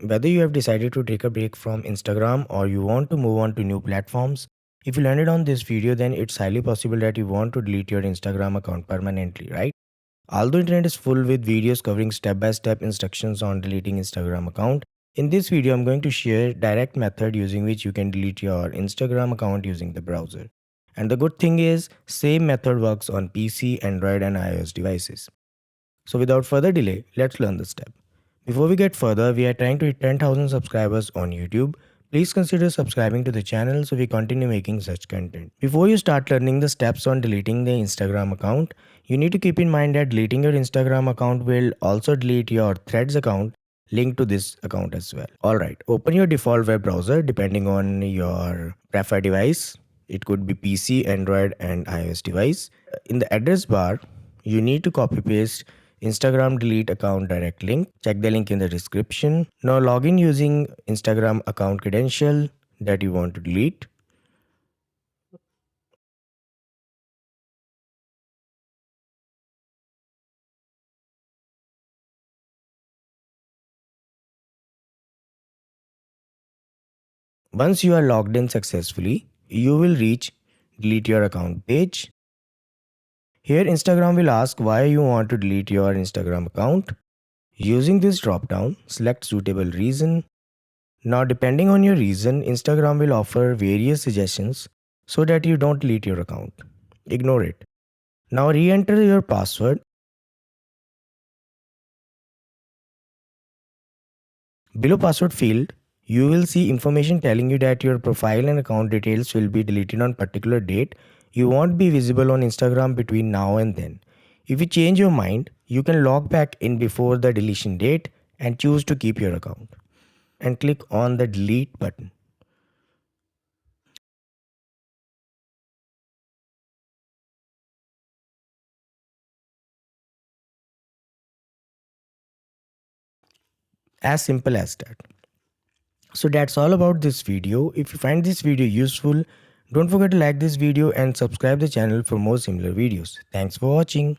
Whether you have decided to take a break from Instagram or you want to move on to new platforms, if you landed on this video, then it's highly possible that you want to delete your Instagram account permanently, right? Although internet is full with videos covering step-by-step instructions on deleting Instagram account, in this video I'm going to share direct method using which you can delete your Instagram account using the browser. And the good thing is, same method works on PC, Android and iOS devices. So without further delay, let's learn the step. Before we get further, we are trying to hit 10,000 subscribers on YouTube. Please consider subscribing to the channel so we continue making such content. Before you start learning the steps on deleting the Instagram account, you need to keep in mind that deleting your Instagram account will also delete your Threads account linked to this account as well. Alright, open your default web browser depending on your preferred device. It could be PC, Android and iOS device. In the address bar, you need to copy paste Instagram delete account direct link. Check the link in the description. Now log in using Instagram account credential that you want to delete. Once you are logged in successfully, you will reach delete your account page. Here Instagram will ask why you want to delete your Instagram account. Using this drop down, select suitable reason. Now depending on your reason, Instagram will offer various suggestions so that you don't delete your account. Ignore it. Now re-enter your password. Below password field, you will see information telling you that your profile and account details will be deleted on particular date. You won't be visible on Instagram between now and then. If you change your mind, you can log back in before the deletion date and choose to keep your account. And click on the delete button. As simple as that. So that's all about this video. If you find this video useful, don't forget to like this video and subscribe the channel for more similar videos. Thanks for watching.